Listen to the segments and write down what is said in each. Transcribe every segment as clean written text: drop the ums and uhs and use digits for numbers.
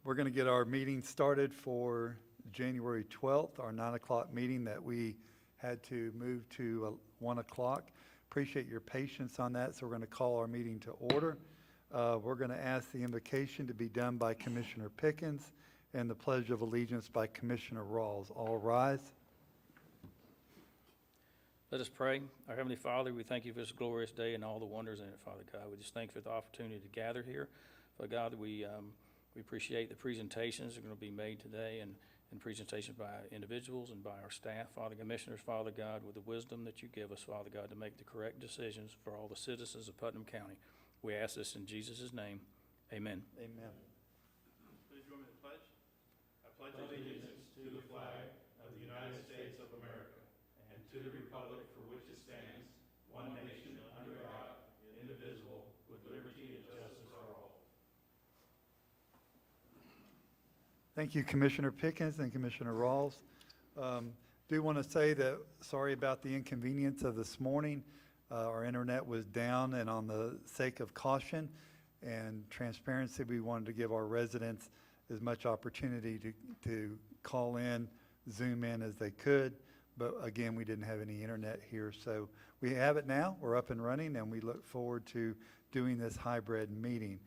We're going to get our meeting started for January 12th, our 9 o'clock meeting that we had to move to 1 o'clock. Appreciate your patience on that, so we're going to call our meeting to order. We're going to ask the invocation to be done by Commissioner Pickens and the Pledge of Allegiance by Commissioner Rawls. All rise. Let us pray. Our Heavenly Father, we thank you for this glorious day and all the wonders in it, Father God. We just thank you for the opportunity to gather here. Father God, we appreciate the presentations that are going to be made today and presentations by individuals and by our staff, Father Commissioners, Father God, with the wisdom that you give us, Father God, to make the correct decisions for all the citizens of Putnam County. We ask this in Jesus' name. Amen. Amen. Please join me in the pledge. I pledge allegiance to the flag of the United States of America and to the republic for which it stands, one nation under God, indivisible, with liberty and justice for all. Thank you, Commissioner Pickens and Commissioner Rawls. Do want to say that sorry about the inconvenience of this morning. Our internet was down, and on the sake of caution and transparency, we wanted to give our residents as much opportunity to call in, Zoom in as they could. But again, we didn't have any internet here. So we have it now. We're up and running, and we look forward to doing this hybrid meeting.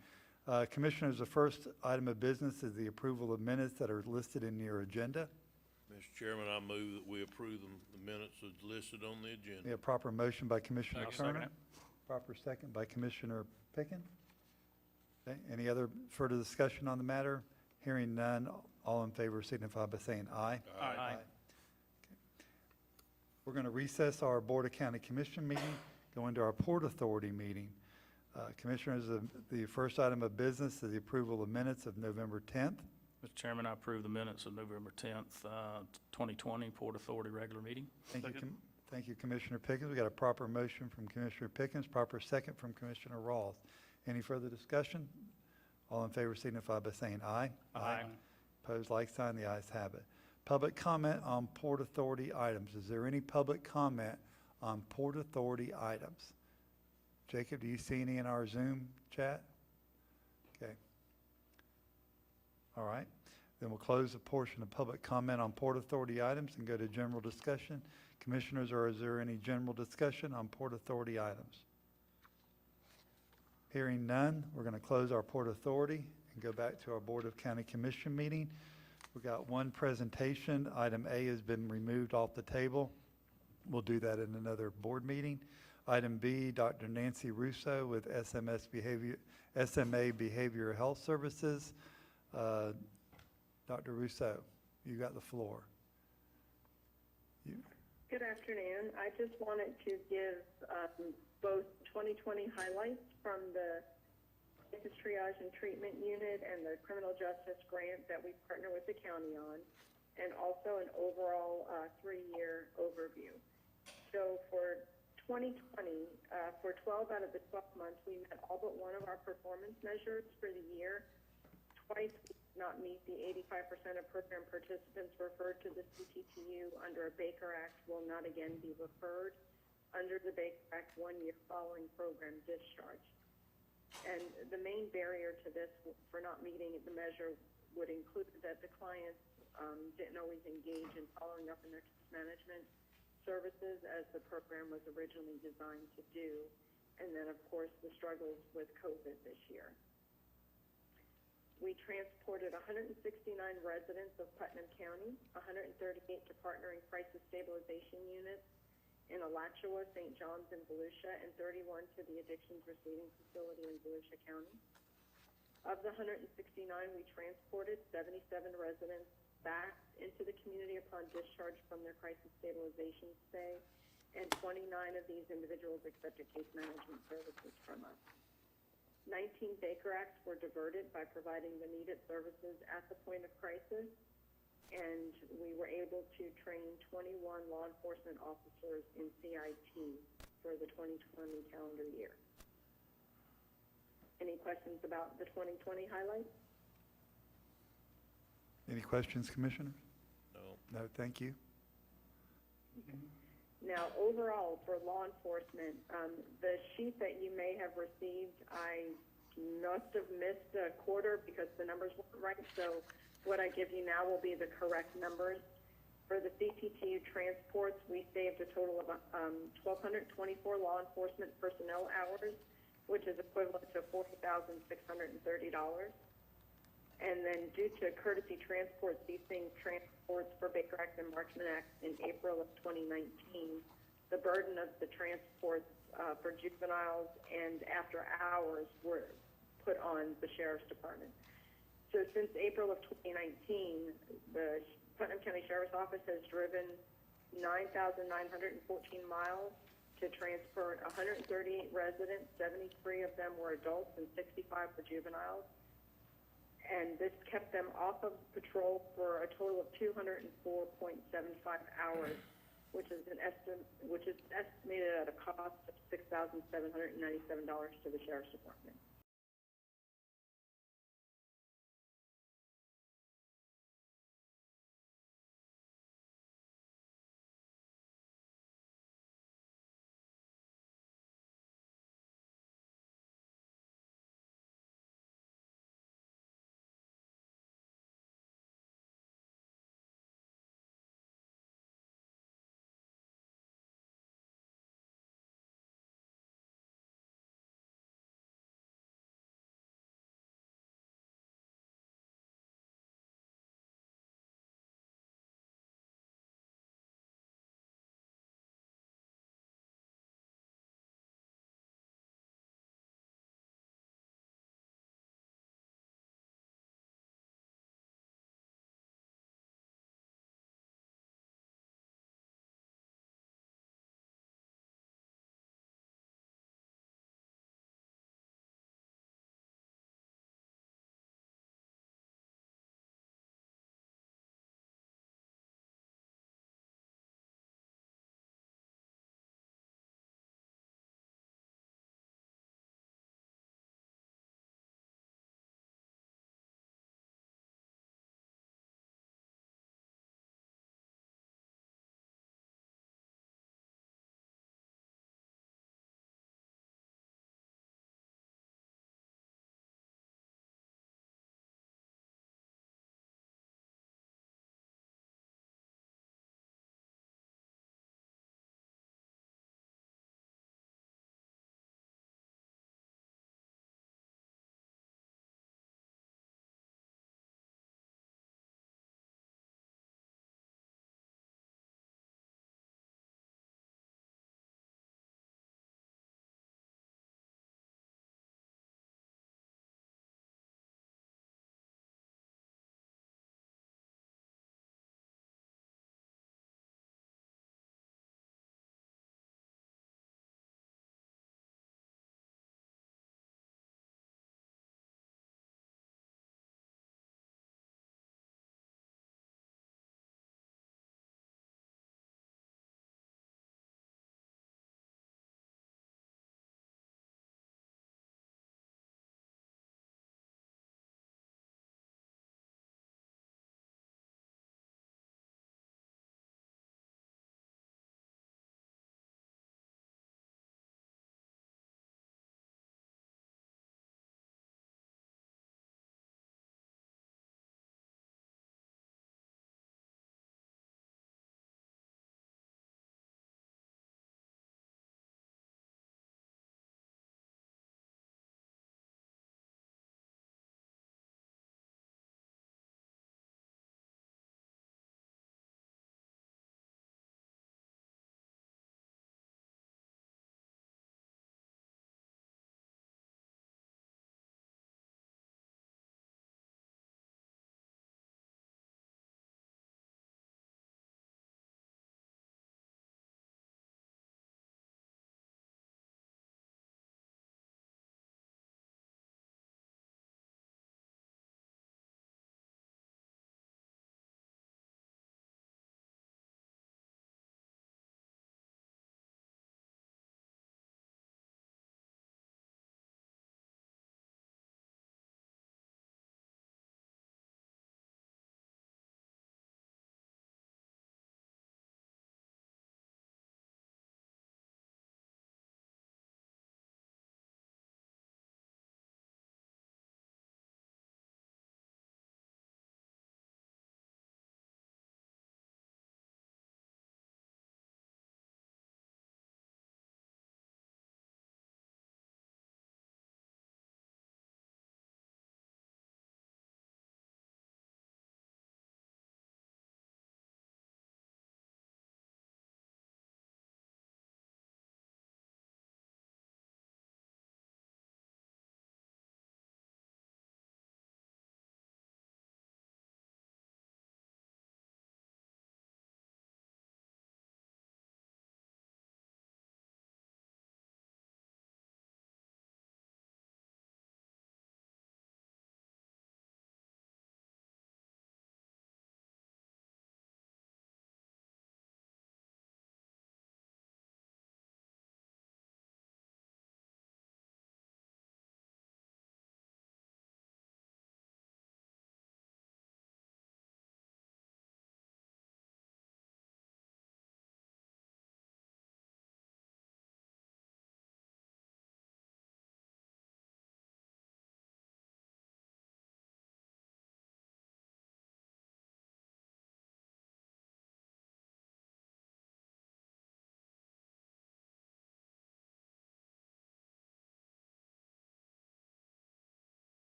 Commissioners, the first item of business is the approval of minutes that are listed in your agenda. Mr. Chairman, I move that we approve the minutes as listed on the agenda. We have proper motion by Commissioner Second. Turner. Proper second by Commissioner Pickens. Okay, any other further discussion on the matter? Hearing none, all in favor signify by saying aye. Aye. Okay. We're going to recess our Board of County Commission meeting, go into our Port Authority meeting. Commissioners, the first item of business is the approval of minutes of November 10th. Mr. Chairman, I approve the minutes of November 10th, 2020 Port Authority regular meeting. Thank you, Commissioner Pickens. We got a proper motion from Commissioner Pickens, proper second from Commissioner Rawls. Any further discussion? All in favor signify by saying aye. Aye. Opposed, like sign. The ayes have it. Public comment on Port Authority items. Is there any public comment on Port Authority items? Jacob, do you see any in our Zoom chat? Okay. All right. Then we'll close the portion of public comment on Port Authority items and go to general discussion. Commissioners, or is there any general discussion on Port Authority items? Hearing none, we're going to close our Port Authority and go back to our Board of County Commission meeting. We've got one presentation. Item A has been removed off the table. We'll do that in another board meeting. Item B, Dr. Nancy Russo with SMA Behavioral Health Services. Dr. Russo, you got the floor. Good afternoon. I just wanted to give both 2020 highlights from the Crisis Triage and Treatment Unit and the Criminal Justice Grant that we partner with the county on, and also an overall 3-year overview. So for 2020, for 12 out of the 12 months, we met all but one of our performance measures for the year. Twice we did not meet the 85% of program participants referred to the CTTU under a Baker Act will not again be referred under the Baker Act 1 year following program discharge. And the main barrier to this for not meeting the measure would include that the clients didn't always engage in following up in their case management services as the program was originally designed to do. And then, of course, the struggles with COVID this year. We transported 169 residents of Putnam County, 138 to partnering crisis stabilization units in Alachua, St. John's, and Volusia, and 31 to the addictions receiving facility in Volusia County. Of the 169, we transported 77 residents back into the community upon discharge from their crisis stabilization stay, and 29 of these individuals accepted case management services from us. 19 Baker Acts were diverted by providing the needed services at the point of crisis, and we were able to train 21 law enforcement officers in CIT for the 2020 calendar year. Any questions about the 2020 highlights? Any questions, Commissioner? No. No, thank you. Now, overall, for law enforcement, the sheet that you may have received, I do not must have missed a quarter because the numbers weren't right, so what I give you now will be the correct numbers. For the CTTU transports, we saved a total of 1,224 law enforcement personnel hours, which is equivalent to $40,630. And then due to courtesy transports, ceasing transports for Baker Act and Marchman Act in April of 2019, the burden of the transports for juveniles and after hours were put on the Sheriff's Department. So since April of 2019, the Putnam County Sheriff's Office has driven 9,914 miles to transport 138 residents. 73 of them were adults and 65 were juveniles. And this kept them off of patrol for a total of 204.75 hours, which is estimated at a cost of $6,797 to the Sheriff's Department.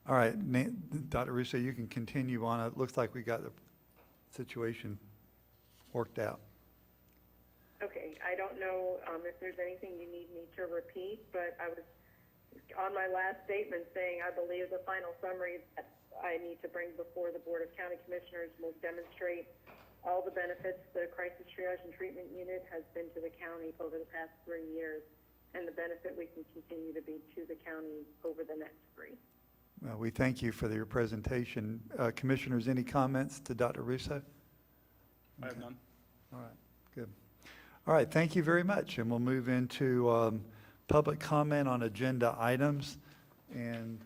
All right, Dr. Russo, you can continue on. It looks like we got the situation worked out. Okay, I don't know if there's anything you need me to repeat, but I was on my last statement saying I believe the final summary that I need to bring before the Board of County Commissioners will demonstrate all the benefits the Crisis Triage and Treatment Unit has been to the county over the past 3 years, and the benefit we can continue to be to the county over the next 3. Well, we thank you for your presentation. Commissioners, any comments to Dr. Russo? I have none. All right, good. All right, thank you very much. And we'll move into public comment on agenda items. And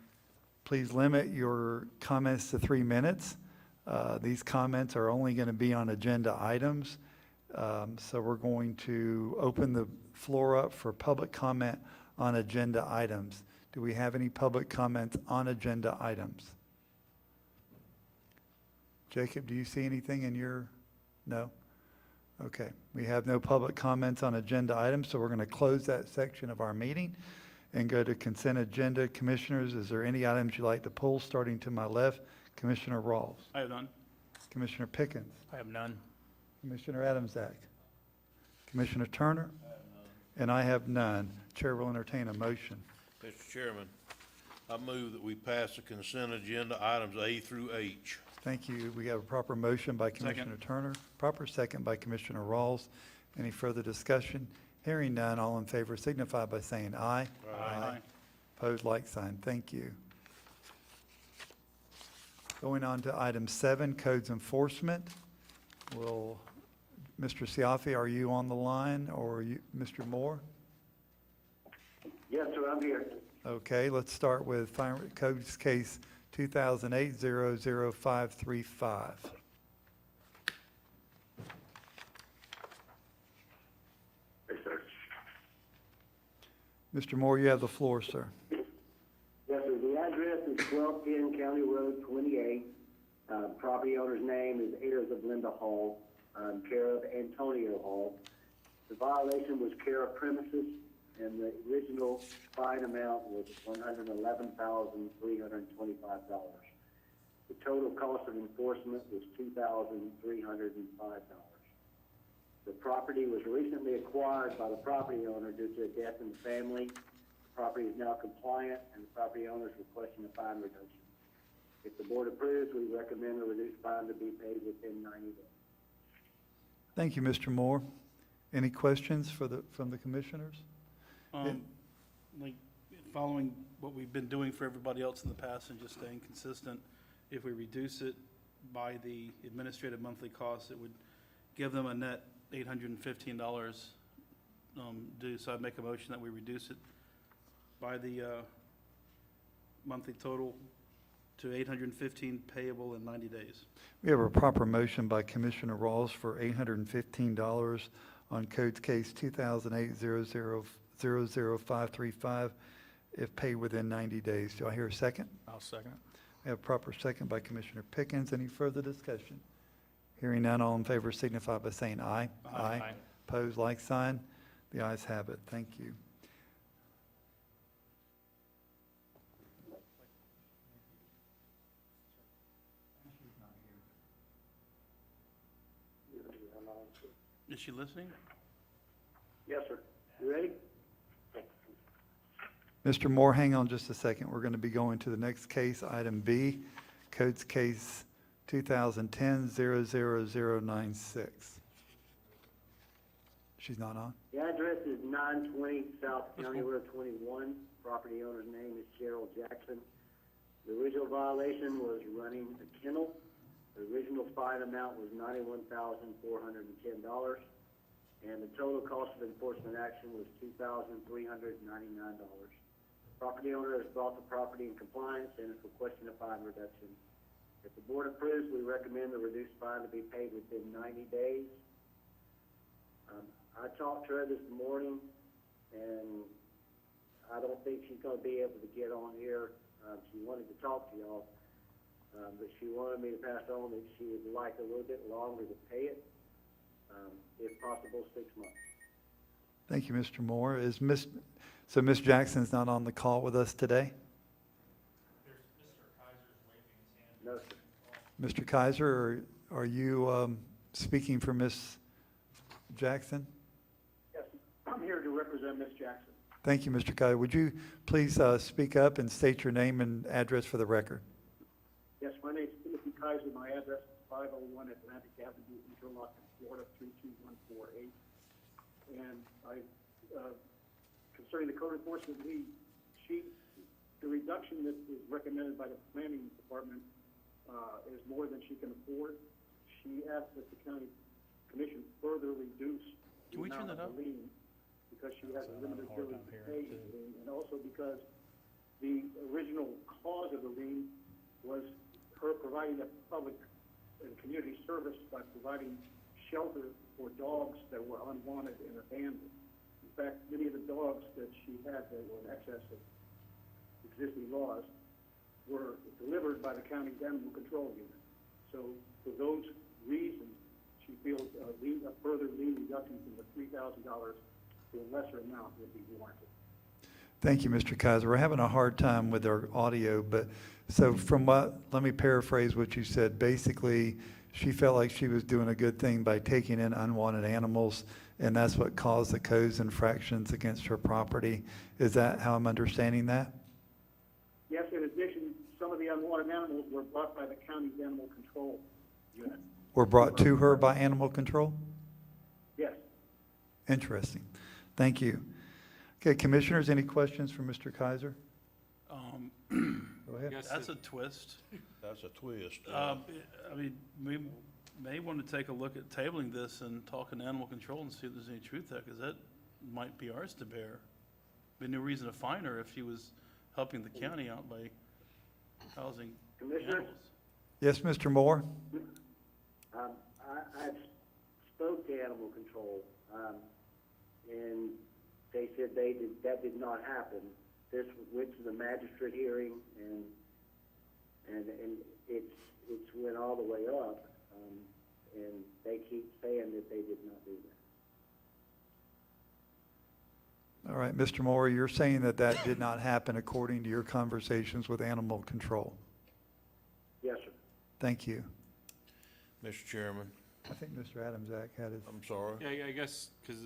please limit your comments to 3 minutes. These comments are only going to be on agenda items. So we're going to open the floor up for public comment on agenda items. Do we have any public comments on agenda items? Jacob, do you see anything in your, no? Okay, we have no public comments on agenda items, so we're going to close that section of our meeting and go to consent agenda. Commissioners, is there any items you'd like to pull, starting to my left? Commissioner Rawls. I have none. Commissioner Pickens. I have none. Commissioner Adamsack. Commissioner Turner. I have none. And I have none. Chair will entertain a motion. Mr. Chairman, I move that we pass the consent agenda items A through H. Thank you. We have a proper motion by Commissioner Turner, proper second by Commissioner Rawls. Any further discussion? Hearing none, all in favor signify by saying aye. Aye. Opposed, like sign. Thank you. Going on to item 7, codes enforcement. Will, Mr. Siafi, are you on the line, or are you, Mr. Moore? Yes, sir, I'm here. Okay, let's start with Fire Codes Case 2008-00535. Yes, sir. Mr. Moore, you have the floor, sir. Yes, sir. The address is 1210 County Road 28. Property owner's name is heirs of Linda Hall, care of Antonio Hall. The violation was care of premises, and the original fine amount was $111,325. The total cost of enforcement was $2,305. The property was recently acquired by the property owner due to a death in the family. The property is now compliant, and the property owner is requesting a fine reduction. If the board approves, we recommend a reduced fine to be paid within 90 days. Thank you, Mr. Moore. Any questions from the commissioners? Like, following what we've been doing for everybody else in the past and just staying consistent, if we reduce it by the administrative monthly costs, it would give them a net $815 due. So I'd make a motion that we reduce it by the monthly total to $815 payable in 90 days. We have a proper motion by Commissioner Rawls for $815 on Codes Case 2008-00535 if paid within 90 days. Do I hear a second? I'll second it. We have a proper second by Commissioner Pickens. Any further discussion? Hearing none, all in favor signify by saying aye. Aye. Opposed, like sign. The ayes have it. Thank you. Is she listening? Yes, sir. You ready? Mr. Moore, hang on just a second. We're going to be going to the next case, item B, Codes Case 2010-00096. She's not on? The address is 920 South County Road 21. Property owner's name is Cheryl Jackson. The original violation was running a kennel. The original fine amount was $91,410, and the total cost of enforcement action was $2,399. Property owner has brought the property in compliance and is requesting a fine reduction. If the board approves, we recommend the reduced fine to be paid within 90 days. I talked to her this morning, and I don't think she's going to be able to get on here. She wanted to talk to y'all, but she wanted me to pass on that she would like a little bit longer to pay it, if possible, 6 months. Thank you, Mr. Moore. So Ms. Jackson's not on the call with us today? Mr. Kaiser, are you speaking for Ms. Jackson? Yes, I'm here to represent Ms. Jackson. Thank you, Mr. Kaiser. Would you please speak up and state your name and address for the record? Yes, my name is Timothy Kaiser. My address is 501 Atlantic Avenue, Interlochen, Florida, 32148. And concerning the code enforcement lead, the reduction that is recommended by the planning department is more than she can afford. She asked that the county commission further reduce the Can we turn amount that of up? the lien because she has a I'm having limited a hard ability time to hearing pay it, the lien, and also because the original cause of the lien was her providing a public and community service by providing shelter for dogs that were unwanted and abandoned. In fact, many of the dogs that she had that were in excess of existing laws were delivered by the county's animal control unit. So for those reasons, she feels a further lien reduction from the $3,000 to a lesser amount would be warranted. Thank you, Mr. Kaiser. We're having a hard time with our audio, but so let me paraphrase what you said. Basically, she felt like she was doing a good thing by taking in unwanted animals, and that's what caused the codes infractions against her property. Is that how I'm understanding that? Yes, in addition, some of the unwanted animals were brought by the county's animal control unit. Were brought to her by animal control? Yes. Interesting. Thank you. Okay, commissioners, any questions for Mr. Kaiser? Go ahead. That's a twist. That's a twist. I mean, we may want to take a look at tabling this and talking to animal control and see if there's any truth there, because that might be ours to bear. Be no reason to fine her if she was helping the county out by housing Commissioner? animals. Yes, Mr. Moore? I spoke to animal control, and they said that did not happen. This went to the magistrate hearing, and it's went all the way up, and they keep saying that they did not do that. All right, Mr. Moore, you're saying that that did not happen according to your conversations with animal control. Yes, sir. Thank you. Mr. Chairman, I think Mr. Adamsack had his, I'm sorry. Yeah, I guess, because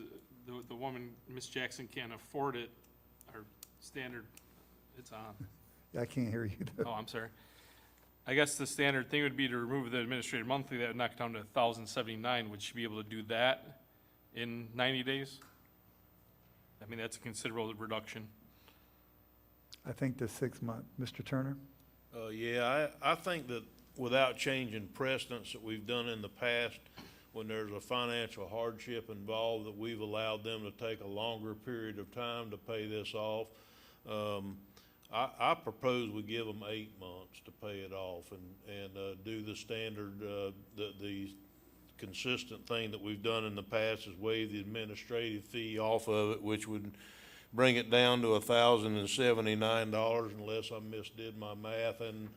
the woman, Miss Jackson, can't afford it, our standard, it's on. I can't hear you though. Oh, I'm sorry. I guess the standard thing would be to remove the administrative monthly, that would knock it down to 1,079. Would she be able to do that in 90 days? I mean, that's a considerable reduction. I think the 6 month. Mr. Turner? Yeah, I think that without changing precedents that we've done in the past, when there's a financial hardship involved, that we've allowed them to take a longer period of time to pay this off. I propose we give them 8 months to pay it off and do the standard, the consistent thing that we've done in the past is waive the administrative fee off of it, which would bring it down to $1,079 unless I misdid my math, and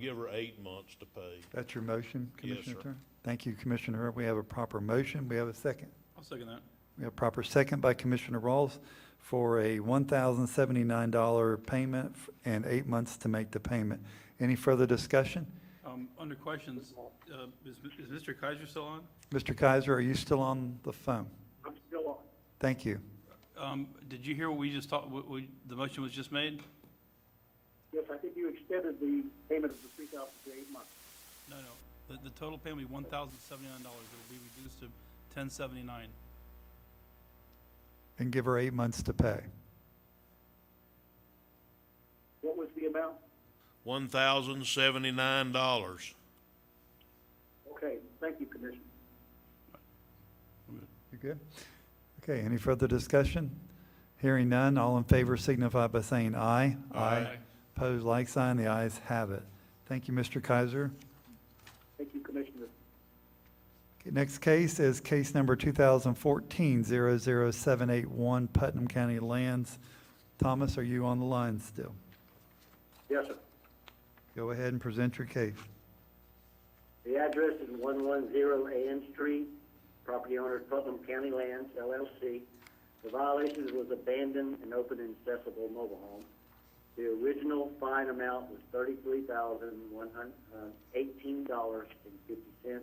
give her 8 months to pay. That's your motion, Yes, Commissioner sir. Turner? Thank you, Commissioner. We have a proper motion. We have a second. I'll second that. We have a proper second by Commissioner Rawls for a $1,079 payment and 8 months to make the payment. Any further discussion? Under questions, is Mr. Kaiser still on? Mr. Kaiser, are you still on the phone? I'm still on. Thank you. Did you hear what we just talked, the motion was just made? Yes, I think you extended the payment of the $3,000 to 8 months. No. The total payment will be $1,079. It will be reduced to $1,079. And give her 8 months to pay. What was the amount? $1,079. Okay, thank you, Commissioner. You good? Okay, any further discussion? Hearing none, all in favor signify by saying aye. Aye. Opposed, like sign. The ayes have it. Thank you, Mr. Kaiser. Thank you, Commissioner. Okay, next case is case number 2014-00781, Putnam County Lands. Thomas, are you on the line still? Yes, sir. Go ahead and present your case. The address is 110 Ann Street, property owner Putnam County Lands, LLC. The violation was abandoned and open and accessible mobile home. The original fine amount was $33,118.50.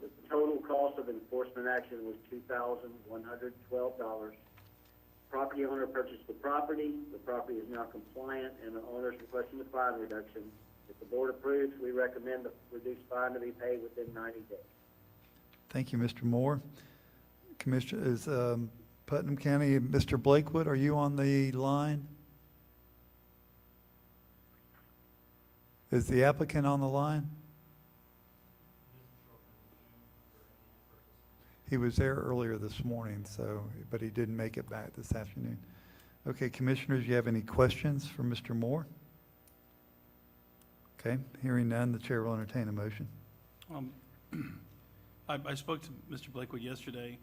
The total cost of enforcement action was $2,112. Property owner purchased the property is now compliant, and the owner is requesting the fine reduction. If the board approves, we recommend the reduced fine to be paid within 90 days. Thank you, Mr. Moore. Commissioner, is Putnam County, Mr. Blakewood, are you on the line? Is the applicant on the line? He was there earlier this morning, so, but he didn't make it back this afternoon. Okay, commissioners, you have any questions for Mr. Moore? Okay, hearing none, the chair will entertain a motion. I spoke to Mr. Blakewood yesterday.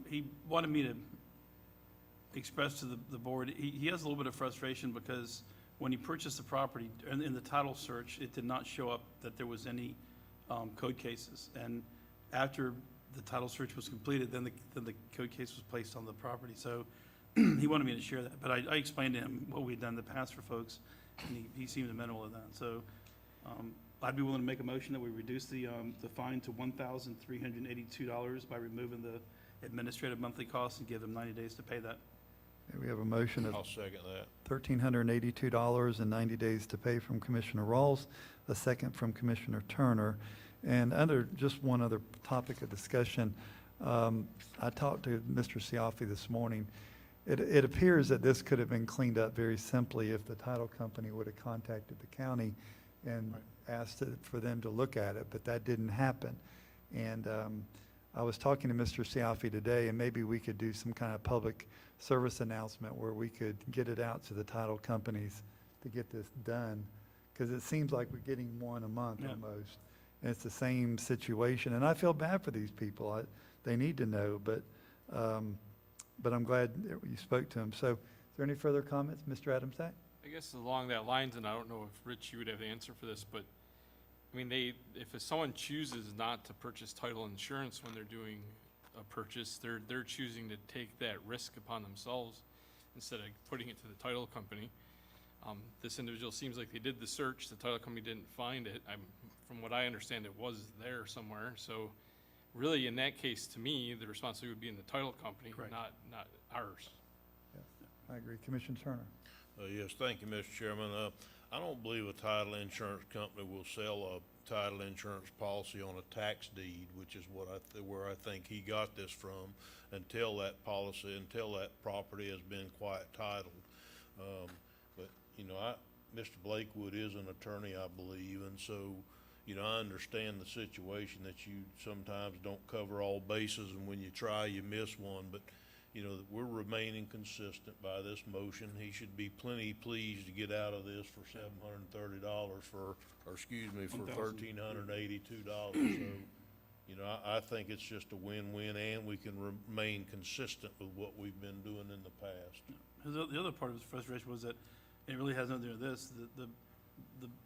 He wanted me to express to the board, he has a little bit of frustration because when he purchased the property, in the title search, it did not show up that there was any code cases. And after the title search was completed, then the code case was placed on the property. So he wanted me to share that. But I explained to him what we'd done in the past for folks, and he seemed amenable to that. So I'd be willing to make a motion that we reduce the fine to $1,382 by removing the administrative monthly costs and give them 90 days to pay that. Okay, we have a motion of I'll second that. $1,382 and 90 days to pay from Commissioner Rawls, a second from Commissioner Turner. And under just one other topic of discussion, I talked to Mr. Siafi this morning. It appears that this could have been cleaned up very simply if the title company would have contacted the county and asked for them to look at it, but that didn't happen. And I was talking to Mr. Siafi today, and maybe we could do some kind of public service announcement where we could get it out to the title companies to get this done, because it seems like we're getting one a month almost. And it's the same situation, and I feel bad for these people. They need to know, but I'm glad that you spoke to them. So is there any further comments, Mr. Adamsack? I guess along that lines, and I don't know if Rich, you would have the answer for this, but I mean, if someone chooses not to purchase title insurance when they're doing a purchase, they're choosing to take that risk upon themselves instead of putting it to the title company. This individual seems like they did the search, the title company didn't find it. From what I understand, it was there somewhere. So really, in that case, to me, the responsibility would be in the title company, Correct. not ours. Yes, I agree. Commissioner Turner? Yes, thank you, Mr. Chairman. I don't believe a title insurance company will sell a title insurance policy on a tax deed, which is where I think he got this from, until that property has been quiet titled. But, Mr. Blakewood is an attorney, I believe, and so, I understand the situation that you sometimes don't cover all bases, and when you try, you miss one, but we're remaining consistent by this motion. He should be plenty pleased to get out of this for $730 for $1,382. So, I think it's just a win-win, and we can remain consistent with what we've been doing in the past. The other part of his frustration was that it really has nothing to do with this.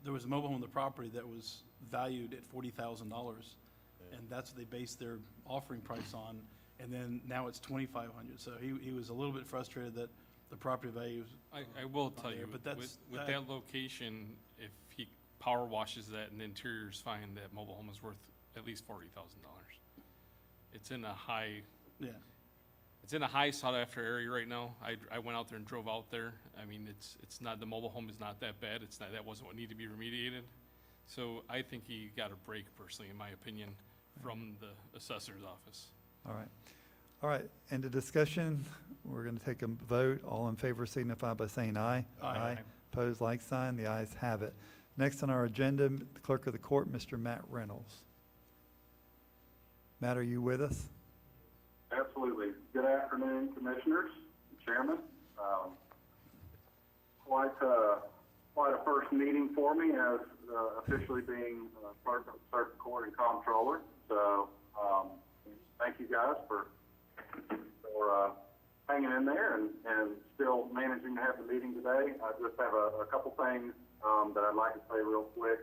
There was a mobile home on the property that was valued at $40,000, and that's what they based their offering price on. And then now it's $2,500. So he was a little bit frustrated that the property value. I will tell you, but with that location, if he power washes that and the interior is fine, that mobile home is worth at least $40,000. It's in a high. Yeah. It's in a high sought after area right now. I went out there and drove out there. I mean, it's not, the mobile home is not that bad. That wasn't what needed to be remediated. So I think he got a break personally, in my opinion, from the assessor's office. All right, end of discussion. We're going to take a vote. All in favor signify by saying aye. Aye. Opposed, like sign. The ayes have it. Next on our agenda, the Clerk of the Court, Mr. Matt Reynolds. Matt, are you with us? Absolutely. Good afternoon, Commissioners, Chairman. Quite a first meeting for me as officially being Clerk of the Circuit Court and Comptroller. So thank you guys for hanging in there and still managing to have the meeting today. I just have a couple things that I'd like to say real quick.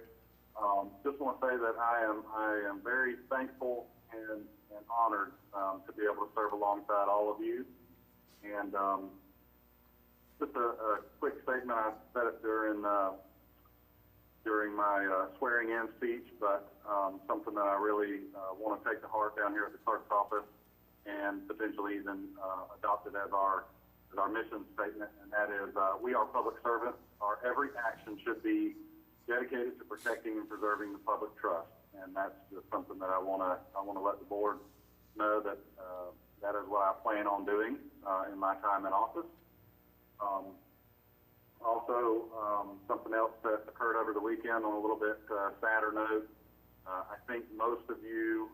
Just want to say that I am very thankful and honored to be able to serve alongside all of you. And just a quick statement. I said it during my swearing-in speech, but something that I really want to take to heart down here at the clerk's office and potentially even adopt it as our mission statement, and that is we are public servants. Our every action should be dedicated to protecting and preserving the public trust, and that's just something that I want to let the board know that that is what I plan on doing in my time in office. Also, something else that occurred over the weekend on a little bit sadder note, I think most of you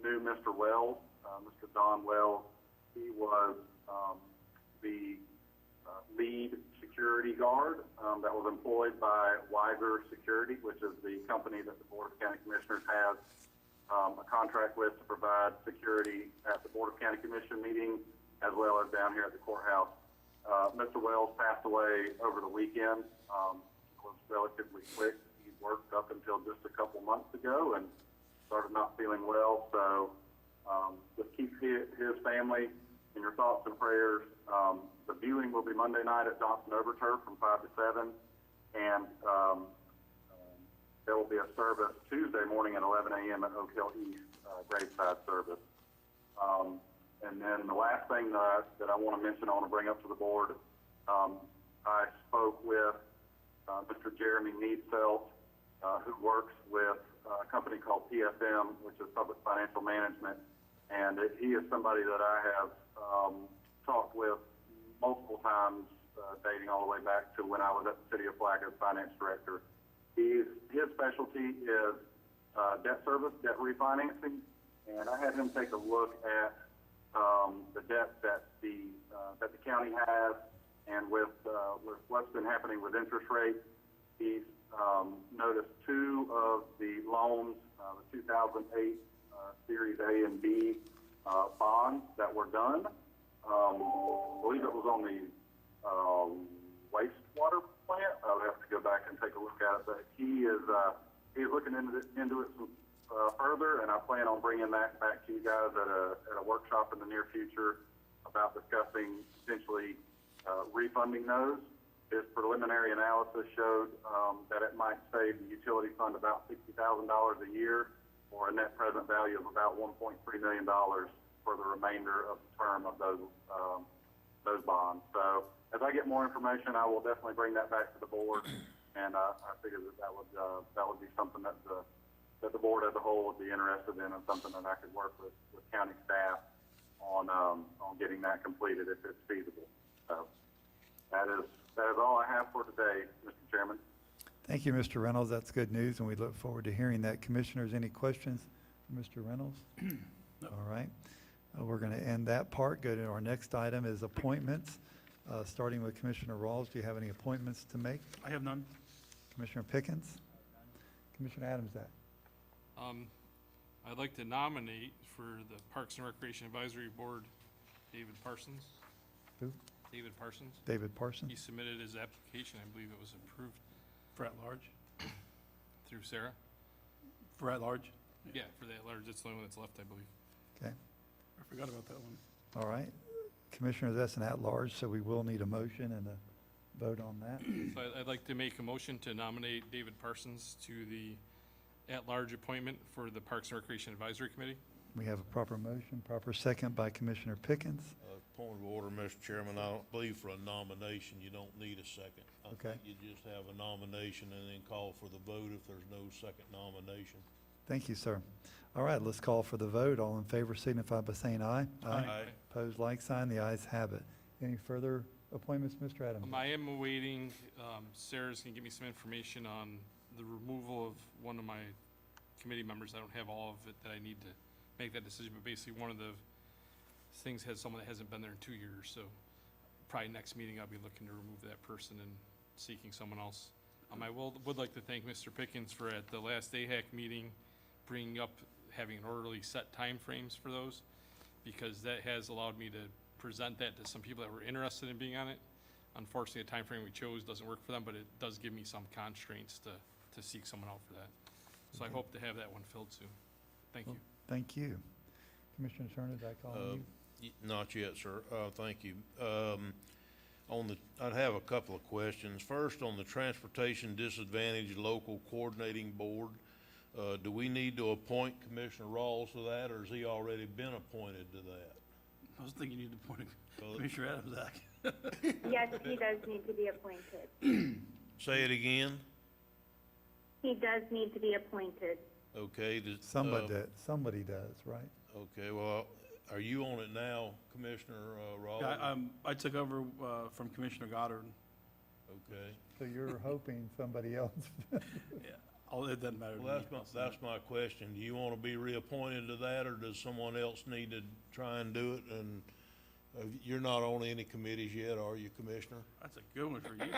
knew Mr. Wells, Mr. Don Wells. He was the lead security guard that was employed by Weiger Security, which is the company that the Board of County Commissioners has a contract with to provide security at the Board of County Commission meeting as well as down here at the courthouse. Mr. Wells passed away over the weekend. It was relatively quick. He worked up until just a couple months ago and started not feeling well. So just keep his family in your thoughts and prayers. The viewing will be Monday night at Johnson Overturf from 5 to 7. And there will be a service Tuesday morning at 11 a.m. at Oak Hill East, graveside service. And then the last thing that I want to mention, I want to bring up to the board, I spoke with Mr. Jeremy Needfelt, who works with a company called PFM, which is Public Financial Management, and he is somebody that I have talked with multiple times, dating all the way back to when I was at the City of Flag as Finance Director. His specialty is debt service, debt refinancing, and I had him take a look at the debt that the county has, and with what's been happening with interest rates, he's noticed two of the loans, the 2008 Series A and B bonds that were done. I believe it was on the wastewater plant. I would have to go back and take a look at it, but he is looking into it some further, and I plan on bringing that back to you guys at a workshop in the near future about discussing potentially refunding those. His preliminary analysis showed that it might save the utility fund about $60,000 a year, or a net present value of about $1.3 million for the remainder of the term of those bonds. So as I get more information, I will definitely bring that back to the board, and I figured that would be something that the board as a whole would be interested in, and something that I could work with county staff on getting that completed if it's feasible. So that is all I have for today, Mr. Chairman. Thank you, Mr. Reynolds. That's good news, and we look forward to hearing that. Commissioners, any questions for Mr. Reynolds? No. All right. We're going to end that part. Go to our next item is appointments, starting with Commissioner Rawls. Do you have any appointments to make? I have none. Commissioner Pickens? Commissioner Adams, that? I'd like to nominate for the Parks and Recreation Advisory Board, David Parsons. Who? David Parsons. David He Parsons? submitted his application. I believe it was approved For at large? through Sarah. For at large? Yeah, for that large, it's the only one that's left, I believe. Okay. I forgot about that one. All right. Commissioners, that's an at-large, so we will need a motion and a vote on that. So I'd like to make a motion to nominate David Parsons to the at-large appointment for the Parks and Recreation Advisory Committee. We have a proper motion, proper second by Commissioner Pickens. Point of order, Mr. Chairman, I don't believe for a nomination, you don't need a second. I Okay. think you just have a nomination and then call for the vote if there's no second nomination. Thank you, sir. All right, let's call for the vote. All in favor signify by saying aye. Aye. Opposed, like sign. The ayes have it. Any further appointments, Mr. Adams? I am awaiting, Sarah's gonna give me some information on the removal of one of my committee members. I don't have all of it that I need to make that decision, but basically one of the things has someone that hasn't been there in 2 years, so probably next meeting I'll be looking to remove that person and seeking someone else. I would like to thank Mr. Pickens for at the last AHAC meeting, bringing up having an orderly set timeframes for those, because that has allowed me to present that to some people that were interested in being on it. Unfortunately, the timeframe we chose doesn't work for them, but it does give me some constraints to seek someone out for that. So I hope to have that one filled soon. Thank you. Thank you. Commissioner Turner, did I call on you? Not yet, sir. Thank you. I'd have a couple of questions. First, on the Transportation Disadvantaged Local Coordinating Board, do we need to appoint Commissioner Rawls to that, or has he already been appointed to that? I was thinking you need to point Well, Commissioner Adams back. Yes, he does need to be appointed. Say it again? He does need to be appointed. Okay, Somebody does, right? okay, well, are you on it now, Commissioner Rawls? Yeah, I took over from Commissioner Goddard. Okay. So you're hoping somebody else. It doesn't matter to Well, me. that's my question. Do you want to be reappointed to that, or does someone else need to try and do it? And you're not on any committees yet, are you, Commissioner? That's a good one for you.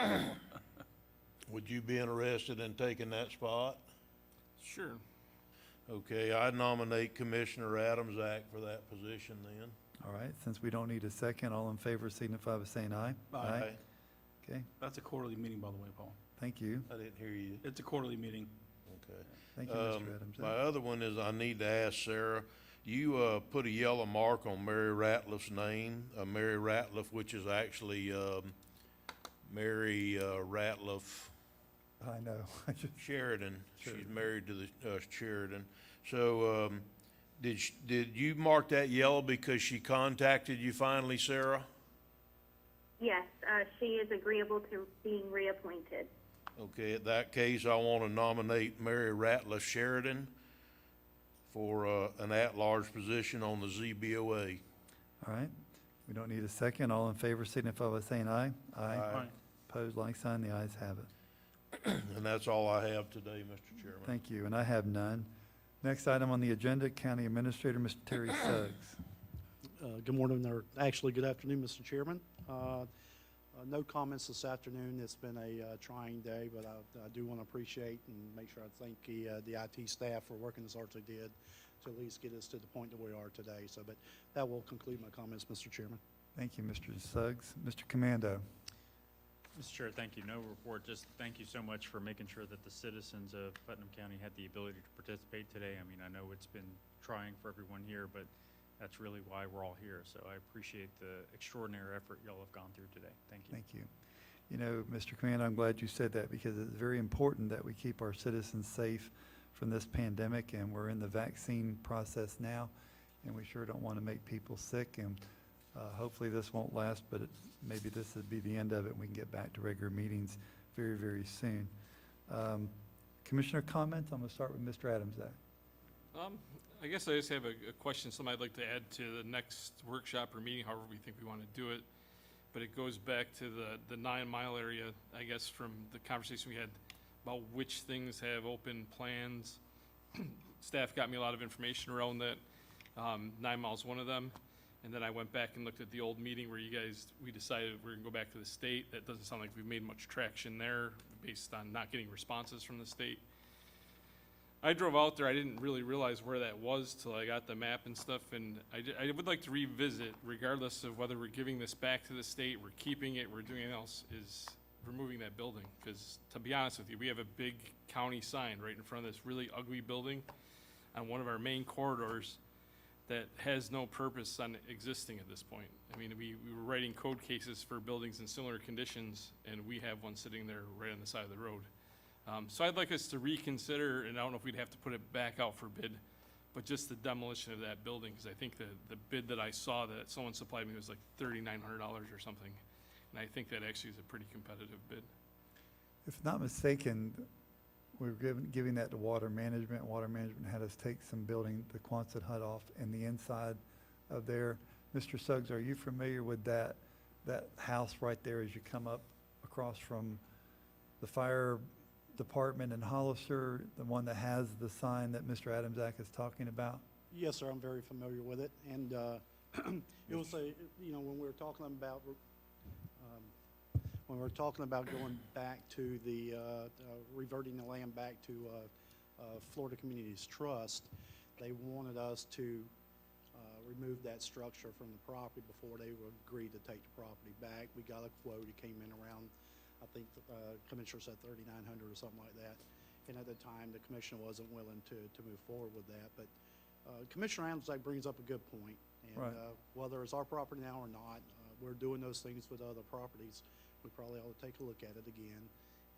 Would you be interested in taking that spot? Sure. Okay, I nominate Commissioner Adams Act for that position then. All right, since we don't need a second, all in favor signify by saying aye. Aye. Okay, That's a quarterly meeting, by the way, Paul. thank you. I didn't hear you. It's a quarterly meeting. Okay. Thank you, Mr. Adams. My other one is I need to ask Sarah, you, put a yellow mark on Mary Ratliff's name, Mary Ratliff, which is actually, Mary, Ratliff I know. I just- Sheridan. She's married to the, Sheridan. So, did you mark that yellow because she contacted you finally, Sarah? Yes, she is agreeable to being reappointed. Okay, in that case, I want to nominate Mary Ratliff Sheridan for, an at-large position on the ZBOA. All right, we don't need a second. All in favor signify by saying aye. Aye. Opposed, like sign, the ayes have it. And that's all I have today, Mr. Chairman. Thank you, and I have none. Next item on the agenda, County Administrator, Mr. Terry Suggs. Good morning, or actually, good afternoon, Mr. Chairman. No comments this afternoon. It's been a trying day, but I do want to appreciate and make sure I thank the IT staff for working as hard as they did to at least get us to the point that we are today. So, but that will conclude my comments, Mr. Chairman. Thank you, Mr. Suggs. Mr. Commando. Mr. Chair, thank you. No report, just thank you so much for making sure that the citizens of Putnam County had the ability to participate today. I mean, I know it's been trying for everyone here, but that's really why we're all here. So I appreciate the extraordinary effort y'all have gone through today. Thank you. Thank you. You know, Mr. Commando, I'm glad you said that because it's very important that we keep our citizens safe from this pandemic, and we're in the vaccine process now, and we sure don't want to make people sick, and hopefully this won't last, but maybe this would be the end of it, and we can get back to regular meetings very, very soon. Commissioner comments? I'm going to start with Mr. Adams. I guess I just have a question, something I'd like to add to the next workshop or meeting, however we think we want to do it. But it goes back to the 9 Mile area, I guess, from the conversation we had about which things have open plans. Staff got me a lot of information around that. 9 Mile's one of them. And then I went back and looked at the old meeting where we decided we're gonna go back to the state. That doesn't sound like we've made much traction there based on not getting responses from the state. I drove out there, I didn't really realize where that was till I got the map and stuff, and I would like to revisit, regardless of whether we're giving this back to the state, we're keeping it, we're doing anything else, is removing that building. Because to be honest with you, we have a big county sign right in front of this really ugly building on one of our main corridors that has no purpose on existing at this point. I mean, we were writing code cases for buildings in similar conditions, and we have one sitting there right on the side of the road. So I'd like us to reconsider, and I don't know if we'd have to put it back out for bid, but just the demolition of that building, because I think the bid that I saw that someone supplied me was like $3,900 or something. And I think that actually is a pretty competitive bid. If not mistaken, we were giving that to Water Management. Water Management had us take some building, the Quonset hut off in the inside of there. Mr. Suggs, are you familiar with that house right there as you come up across from the fire department in Hollister, the one that has the sign that Mr. Adamsack is talking about? Yes, sir, I'm very familiar with it. And it was when we were talking about going back to the, reverting the land back to Florida Communities Trust, they wanted us to remove that structure from the property before they would agree to take the property back. We got a quote, it came in around, I think Commissioner said $3,900 or something like that. And at the time, the Commissioner wasn't willing to move forward with that. But Commissioner Adamsack brings up a good point. And Right. Whether it's our property now or not, we're doing those things with other properties, we probably ought to take a look at it again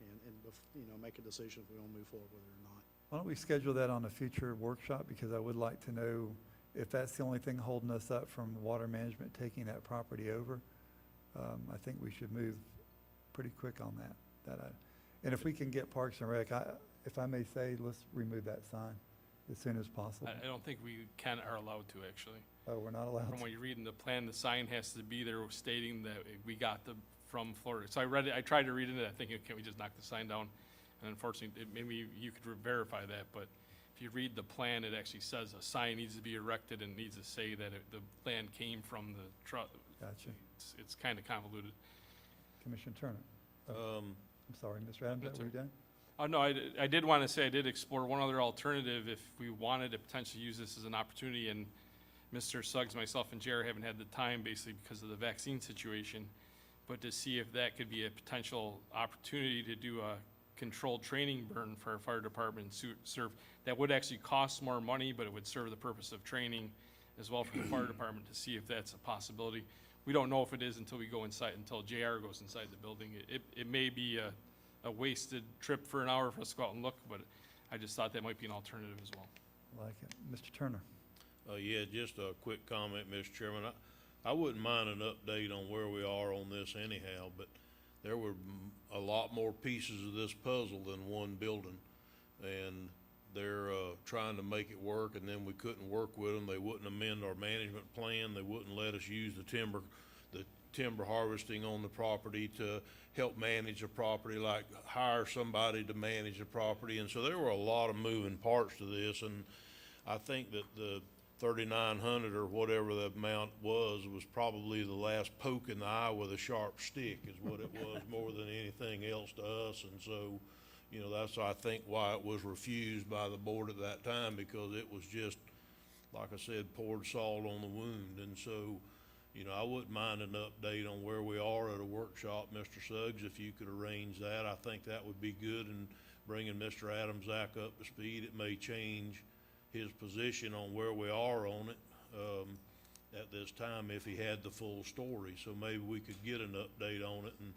and, you know, make a decision if we want to move forward with it or not. Why don't we schedule that on a future workshop, because I would like to know if that's the only thing holding us up from water management taking that property over. I think we should move pretty quick on that. And if we can get Parks and Rec, if I may say, let's remove that sign as soon as possible. I don't think we can, are allowed to, actually. Oh, we're not allowed From to? what you read in the plan, the sign has to be there stating that we got from Florida. So I read it, I tried to read it, I think, can we just knock the sign down? And unfortunately, maybe you could verify that, but if you read the plan, it actually says a sign needs to be erected and needs to say that the land came from the truck. Gotcha. It's kind of convoluted. Commissioner Turner? I'm sorry, Mr. Adams, That's were you done? Oh, no, I did want to say I did explore one other alternative if we wanted to potentially use this as an opportunity, and Mr. Suggs, myself, and Jared haven't had the time basically because of the vaccine situation, but to see if that could be a potential opportunity to do a controlled training burn for our fire department and serve. That would actually cost more money, but it would serve the purpose of training as well for the fire department to see if that's a possibility. We don't know if it is until we go inside, until JR goes inside the building. It may be a wasted trip for an hour for us to go out and look, but I just thought that might be an alternative as well. Like it. Mr. Turner? Yeah, just a quick comment, Mr. Chairman. I wouldn't mind an update on where we are on this anyhow, but there were a lot more pieces of this puzzle than one building. And they're trying to make it work, and then we couldn't work with them. They wouldn't amend our management plan. They wouldn't let us use the timber harvesting on the property to help manage the property, like hire somebody to manage the property. And so there were a lot of moving parts to this, and I think that the 3,900 or whatever the amount was probably the last poke in the eye with a sharp stick is what it was more than anything else to us. And so, you know, that's, I think, why it was refused by the board at that time, because it was just, like I said, poured salt on the wound. And so, you know, I wouldn't mind an update on where we are at a workshop, Mr. Suggs, if you could arrange that. I think that would be good, and bringing Mr. Adamsack up to speed, it may change his position on where we are on it at this time if he had the full story. So maybe we could get an update on it, and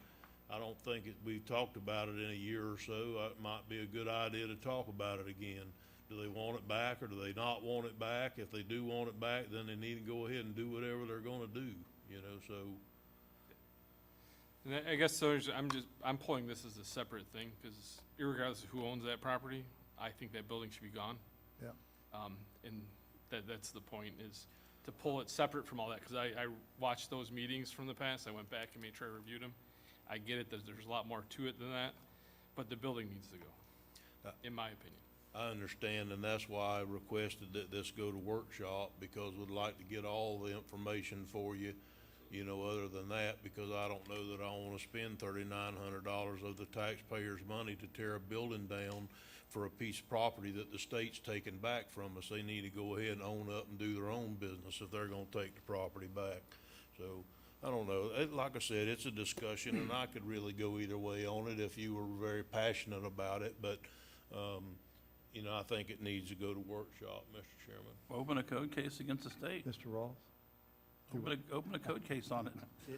I don't think we've talked about it in a year or so. It might be a good idea to talk about it again. Do they want it back or do they not want it back? If they do want it back, then they need to go ahead and do whatever they're gonna do, you know, so. And I guess so. I'm pulling this as a separate thing, because irregardless of who owns that property, I think that building should be gone. Yeah. And that's the point, is to pull it separate from all that, because I watched those meetings from the past. I went back and made sure I reviewed them. I get it that there's a lot more to it than that, but the building needs to go, in my opinion. I understand, and that's why I requested that this go to workshop, because we'd like to get all the information for you, you know, other than that, because I don't know that I wanna spend $3,900 of the taxpayers' money to tear a building down for a piece of property that the state's taking back from us. They need to go ahead and own up and do their own business if they're gonna take the property back. So, I don't know. Like I said, it's a discussion, and I could really go either way on it if you were very passionate about it, but, you know, I think it needs to go to workshop, Mr. Chairman. Open a code case against the state. Mr. Rawls? Open a code case on it.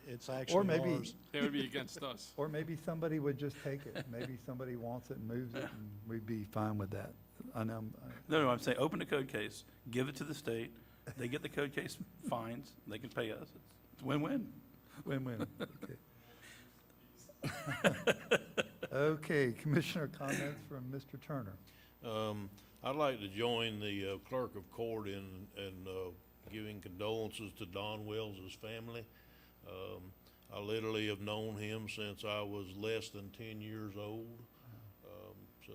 It's actually maybe- ours. That would be against us. Or maybe somebody would just take it. Maybe somebody wants it and moves it, and we'd be fine with that. I know, No, I'm saying, open a code case, give it to the state, they get the code case fines, they can pay us. It's win-win. win-win. Okay. Okay, Commissioner comments from Mr. Turner. I'd like to join the clerk of court in giving condolences to Don Wells's family. I literally have known him since I was less than 10 years old. So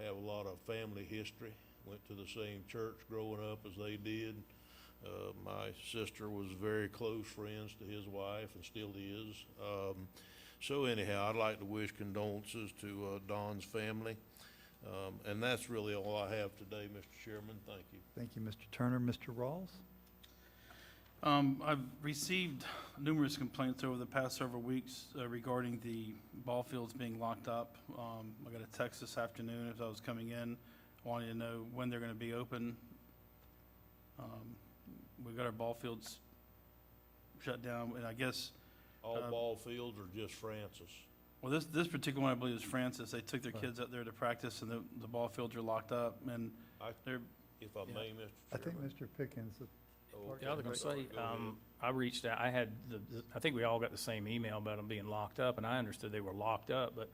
have a lot of family history. Went to the same church growing up as they did. My sister was very close friends to his wife and still is. So anyhow, I'd like to wish condolences to Don's family. And that's really all I have today, Mr. Chairman. Thank you. Thank you, Mr. Turner. Mr. Rawls? I've received numerous complaints over the past several weeks regarding the ball fields being locked up. I got a text this afternoon as I was coming in, wanting to know when they're going to be open. We've got our ball fields shut down, and I guess, All ball fields or just Francis? well, this particular one, I believe, is Francis. They took their kids up there to practice, and the ball fields are locked up, and they're, If I may, Mr. I think Chairman. Mr. Pickens, Oh, Yeah, I was gonna say, Go ahead. I reached out, I had I think we all got the same email about them being locked up, and I understood they were locked up, but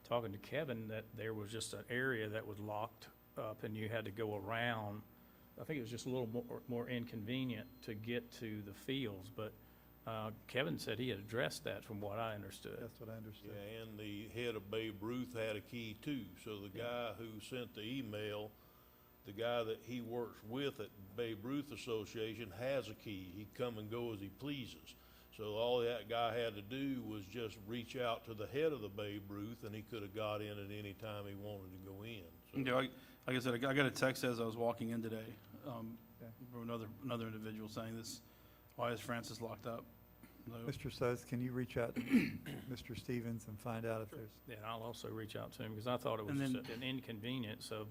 talking to Kevin, that there was just an area that was locked up and you had to go around. I think it was just a little more inconvenient to get to the fields, but, Kevin said he had addressed that from what I understood. that's what I understood. Yeah, and the head of Babe Ruth had a key too, so the guy who sent the email, the guy that he works with at Babe Ruth Association has a key. He come and go as he pleases. So all that guy had to do was just reach out to the head of the Babe Ruth, and he could have got in at any time he wanted to go in. So, you know, like I said, I got a text as I was walking in today, from another individual saying this, why is Francis locked up? So, Mr. Suggs, can you reach out to Mr. Stevens and find out if there's, Yeah, and I'll also reach out to him, because I thought it was And just an inconvenience of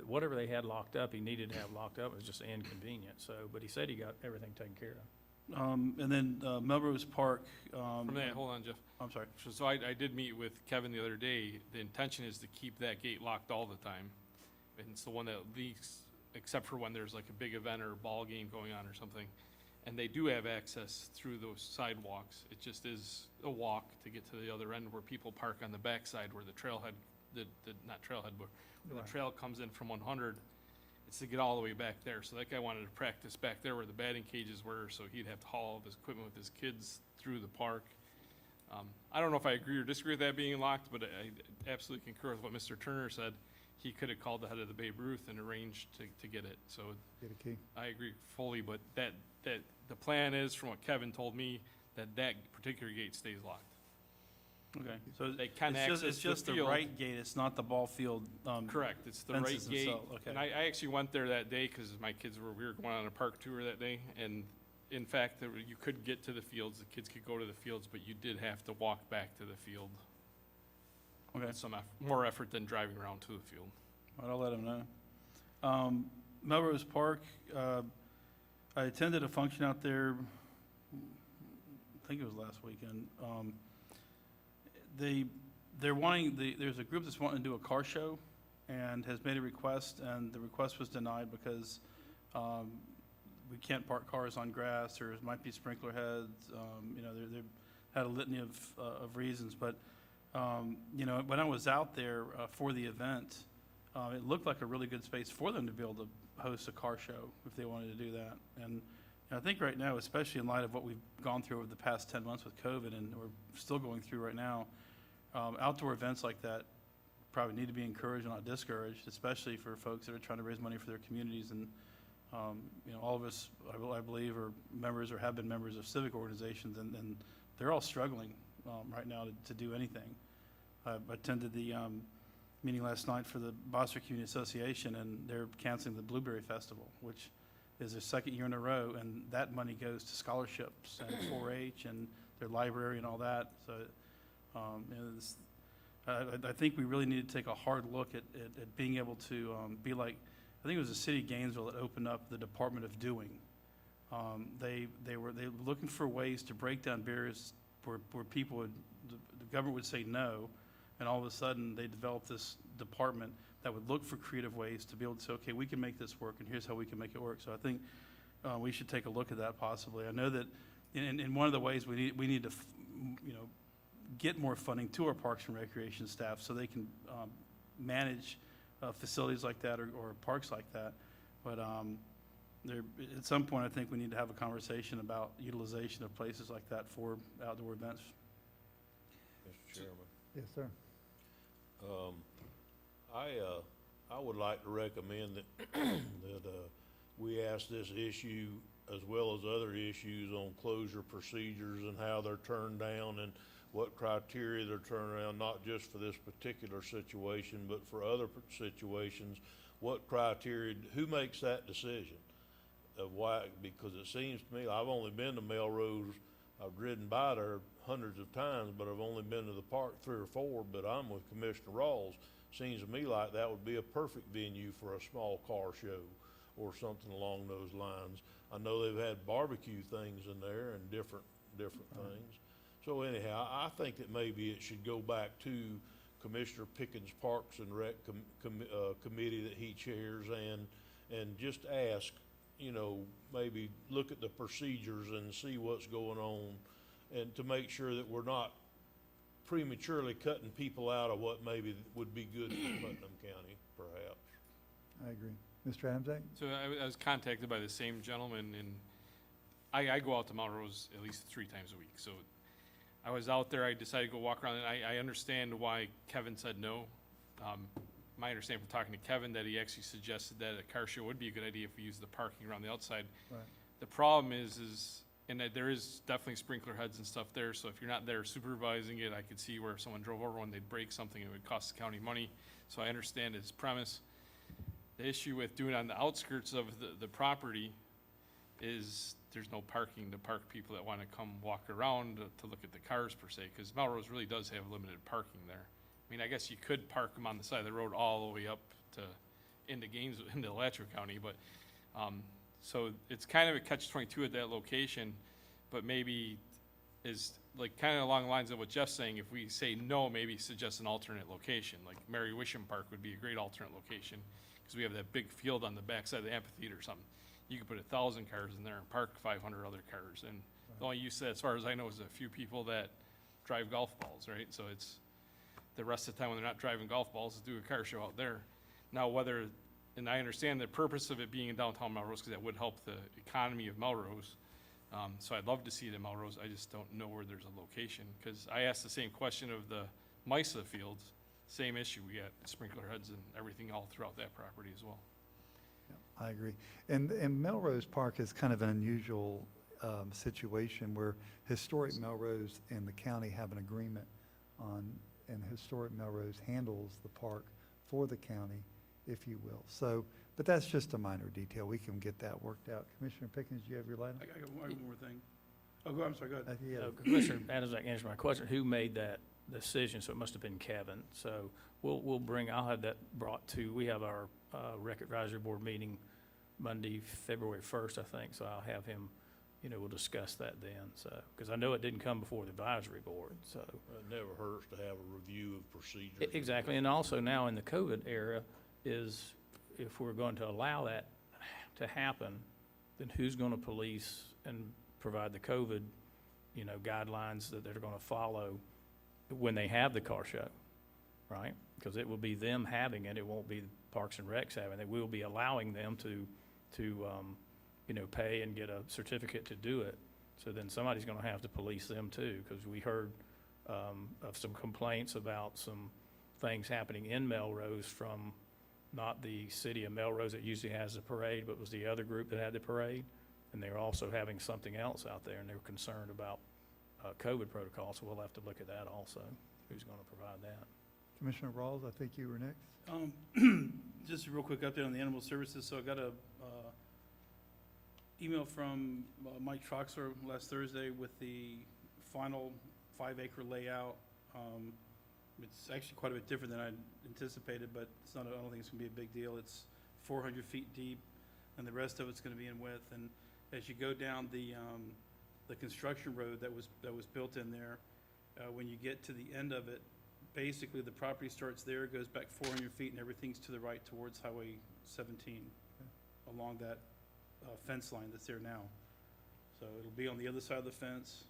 whatever they had locked up, he needed to have locked up, it was just an inconvenience, so, but he said he got everything taken care of. and then Melrose Park, From that, hold on, Jeff. I'm sorry. So I did meet with Kevin the other day. The intention is to keep that gate locked all the time. And it's the one that leaks, except for when there's like a big event or a ball game going on or something. And they do have access through those sidewalks. It just is a walk to get to the other end where people park on the backside where the trailhead, not trailhead, but where the trail comes in from 100. It's to get all the way back there. So that guy wanted to practice back there where the batting cages were, so he'd have to haul all of his equipment with his kids through the park. I don't know if I agree or disagree with that being locked, but I absolutely concur with what Mr. Turner said. He could have called the head of the Babe Ruth and arranged to get it. So get a key? I agree fully, but that the plan is, from what Kevin told me, that particular gate stays locked. Okay, so They can it's access just the the field. right gate, it's not the ball field. Correct, it's the right fences gate. themselves, okay. And I actually went there that day because we were going on a park tour that day. And in fact, you could get to the fields, the kids could go to the fields, but you did have to walk back to the field. Okay, It's some more effort than driving around to the field. all right, I'll let him know. Melrose Park, I attended a function out there, I think it was last weekend. There's a group that's wanting to do a car show and has made a request, and the request was denied because we can't park cars on grass, or it might be sprinkler heads, they've had a litany of reasons, but, when I was out there for the event, it looked like a really good space for them to be able to host a car show if they wanted to do that. And I think right now, especially in light of what we've gone through over the past 10 months with COVID, and we're still going through right now, outdoor events like that probably need to be encouraged and not discouraged, especially for folks that are trying to raise money for their communities. And, all of us, I believe, are members or have been members of civic organizations, and they're all struggling right now to do anything. I attended the meeting last night for the BOCC Community Association, and they're canceling the Blueberry Festival, which is their second year in a row, and that money goes to scholarships and 4-H and their library and all that. So, I think we really need to take a hard look at being able to be like, I think it was the city of Gainesville that opened up the Department of Doing. They were looking for ways to break down barriers where people the government would say no, and all of a sudden they developed this department that would look for creative ways to be able to say, okay, we can make this work, and here's how we can make it work. So I think we should take a look at that possibly. I know that in one of the ways we need to get more funding to our parks and recreation staff so they can manage facilities like that or parks like that. But at some point, I think we need to have a conversation about utilization of places like that for outdoor events. Mr. Chairman. Yes, sir. I would like to recommend that we ask this issue as well as other issues on closure procedures and how they're turned down and what criteria they're turned around, not just for this particular situation, but for other situations. What criteria, who makes that decision of why? Because it seems to me, I've only been to Melrose, I've ridden by there hundreds of times, but I've only been to the park 3 or 4, but I'm with Commissioner Rawls. Seems to me like that would be a perfect venue for a small car show or something along those lines. I know they've had barbecue things in there and different different things. So anyhow, I think that maybe it should go back to Commissioner Pickens' Parks and Rec committee that he chairs, and just ask, you know, maybe look at the procedures and see what's going on, and to make sure that we're not prematurely cutting people out of what maybe would be good for Putnam County, perhaps. I agree. Mr. Adamczyk? So I was contacted by the same gentleman, and I go out to Melrose at least 3 times a week. So I was out there, I decided to go walk around, and I understand why Kevin said no. My understanding from talking to Kevin that he actually suggested that a car show would be a good idea if we use the parking around the outside. Right. The problem is, and that there is definitely sprinkler heads and stuff there, so if you're not there supervising it, I could see where if someone drove over one, they'd break something, it would cost the county money. So I understand his premise. The issue with doing it on the outskirts of the property is there's no parking to park people that want to come walk around to look at the cars per se, because Melrose really does have limited parking there. I mean, I guess you could park them on the side of the road all the way up to into Alachua County, but so it's kind of a catch-22 at that location, but maybe is like kind of along the lines of what Jeff's saying. If we say no, maybe suggest an alternate location, like Mary Wisham Park would be a great alternate location, because we have that big field on the backside of the amphitheater or something. You could put 1,000 cars in there and park 500 other cars, and the only use, as far as I know, is a few people that drive golf balls, right? So it's the rest of the time when they're not driving golf balls, to do a car show out there. Now, whether, and I understand the purpose of it being in downtown Melrose, because that would help the economy of Melrose. So I'd love to see it in Melrose. I just don't know where there's a location, because I asked the same question of the MISA fields, same issue. We got sprinkler heads and everything all throughout that property as well. I agree. And Melrose Park is kind of an unusual situation where Historic Melrose and the county have an agreement on, and Historic Melrose handles the park for the county, if you will. So, but that's just a minor detail. We can get that worked out. Commissioner Pickens, do you have your light on? I got one more thing. Oh, I'm sorry, go ahead. Yeah. Commissioner Adams, I can answer my question. Who made that decision? So it must have been Kevin. So I'll have that brought to, we have our Rec Advisory Board meeting Monday, February 1st, I think. So I'll have him, we'll discuss that then. So, because I know it didn't come before the advisory board, so. It never hurts to have a review of procedures. Exactly. And also now in the COVID era is, if we're going to allow that to happen, then who's going to police and provide the COVID, guidelines that they're going to follow when they have the car show, right? Because it will be them having it. It won't be Parks and Recs having it. We'll be allowing them to pay and get a certificate to do it. So then somebody's going to have to police them too, because we heard of some complaints about some things happening in Melrose from not the city of Melrose that usually has the parade, but was the other group that had the parade. And they were also having something else out there, and they were concerned about COVID protocols. So we'll have to look at that also. Who's going to provide that? Commissioner Rawls, I think you were next. Just a real quick update on the animal services. So I got a email from Mike Troxler last Thursday with the final 5-acre layout. It's actually quite a bit different than I anticipated, but it's not. I don't think it's going to be a big deal. It's 400 feet deep, and the rest of it's going to be in width. And as you go down the construction road that was built in there, when you get to the end of it, basically the property starts there, goes back 400 feet, and everything's to the right towards Highway 17, along that fence line that's there now. So it'll be on the other side of the fence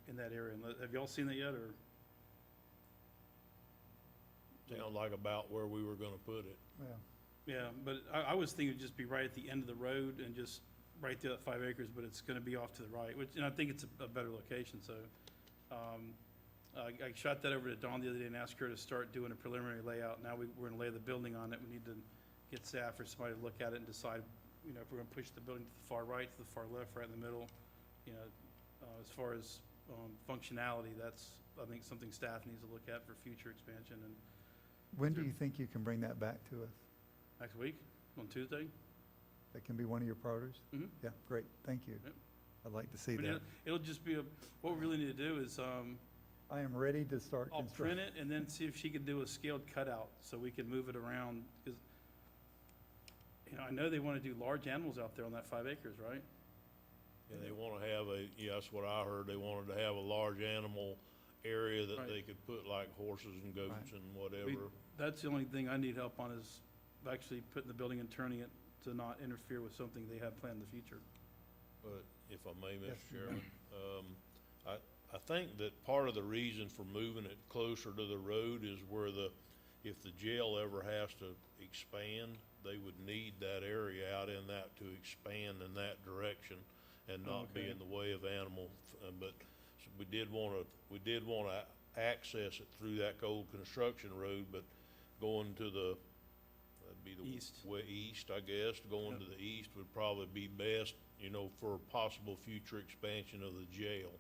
in that area. And have y'all seen that yet, or? Sound like about where we were gonna put it. Yeah, but I was thinking it'd just be right at the end of the road and just right there at 5 acres, but it's gonna be off to the right, and I think it's a better location, so. I shot that over to Dawn the other day and asked her to start doing a preliminary layout. Now we're gonna lay the building on it. We need to get staff or somebody to look at it and decide, if we're gonna push the building to the far right, to the far left, right in the middle. As far as functionality, that's, I think, something staff needs to look at for future expansion. And When do you think you can bring that back to us? next week, on Tuesday. That can be one of your priorities? Mhm. Yeah, great, thank you. Yep. I'd like to see I mean, that. it'll just be what we really need to do is, I am ready to start I'll construction. print it and then see if she can do a scaled cutout so we can move it around, because, I know they want to do large animals out there on that 5 acres, right? And they wanna have yeah, that's what I heard, they wanted to have a large animal area that Right. they could put like horses and goats Right. and whatever. That's the only thing I need help on is actually putting the building and turning it to not interfere with something they have planned in the future. But if I may, Yes, Mr. Chairman, I think that part of the reason for moving it closer to the road is where if the jail ever has to expand, they would need that area out in that to expand in that direction and not be Okay. in the way of animal, but we did wanna access it through that old construction road, but going to that'd be the East. east, I guess, going to the east would probably be best, for possible future expansion of the jail.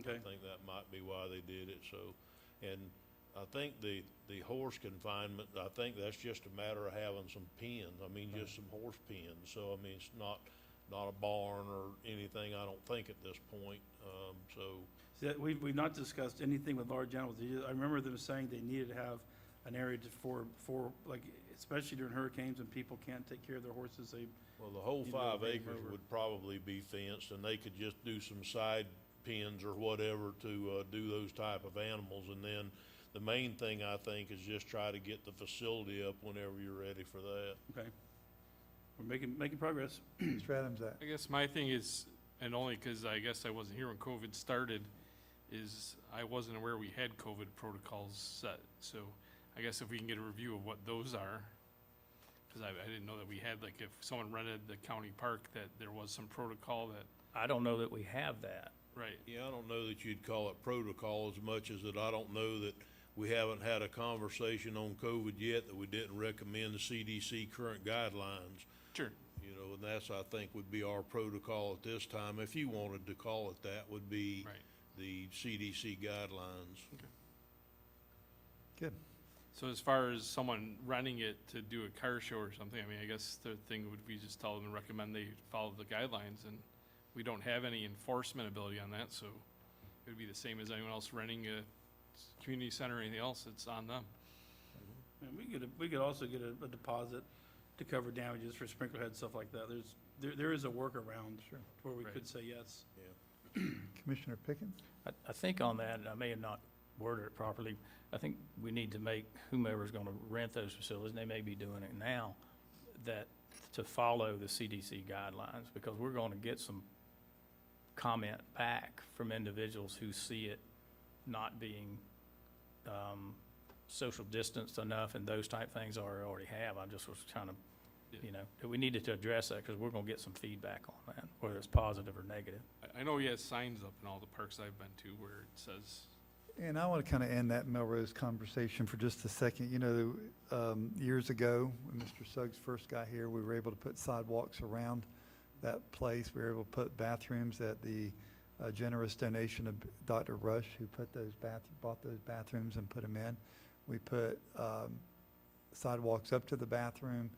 Okay. I think that might be why they did it, so, and I think the horse confinement, I think that's just a matter of having some pens, just some horse pens, so, it's not a barn or anything, I don't think at this point, so. See, we've not discussed anything with large animals. I remember them saying they needed to have an area for, like, especially during hurricanes when people can't take care of their horses, Well, the whole You know, 5 being acres over. would probably be fenced, and they could just do some side pens or whatever to, do those type of animals, and then the main thing, I think, is just try to get the facility up whenever you're ready for that. okay. We're making progress. Mr. Adams, that. I guess my thing is, and only because I guess I wasn't here when COVID started, is I wasn't aware we had COVID protocols set. So I guess if we can get a review of what those are, because I didn't know that we had, like, if someone rented the county park, that there was some protocol that, I don't know that we have that. right. Yeah, I don't know that you'd call it protocol as much as that I don't know that we haven't had a conversation on COVID yet that we didn't recommend the CDC current guidelines. Sure. And that's, I think, would be our protocol at this time, if you wanted to call it that, would be Right. the CDC guidelines. Good. So as far as someone renting it to do a car show or something, I guess the thing would be just tell them and recommend they follow the guidelines, and we don't have any enforcement ability on that, so it would be the same as anyone else renting a community center or anything else, it's on them. And we could also get a deposit to cover damages for sprinkler heads, stuff like that. There is a workaround where we Right. could say yes. Commissioner Pickens? I think on that, and I may have not worded it properly, I think we need to make whomever's gonna rent those facilities, and they may be doing it now, that to follow the CDC guidelines, because we're gonna get some comment back from individuals who see it not being, social distanced enough and those type things already have. I just was trying to, that we needed to address that, because we're gonna get some feedback on that, whether it's positive or negative. I know he has signs up in all the parks I've been to where it says, And I want to kind of end that Melrose conversation for just a second. Years ago, when Mr. Suggs first got here, we were able to put sidewalks around that place. We were able to put bathrooms at the generous donation of Dr. Rush, who bought those bathrooms and put them in. We put sidewalks up to the bathroom.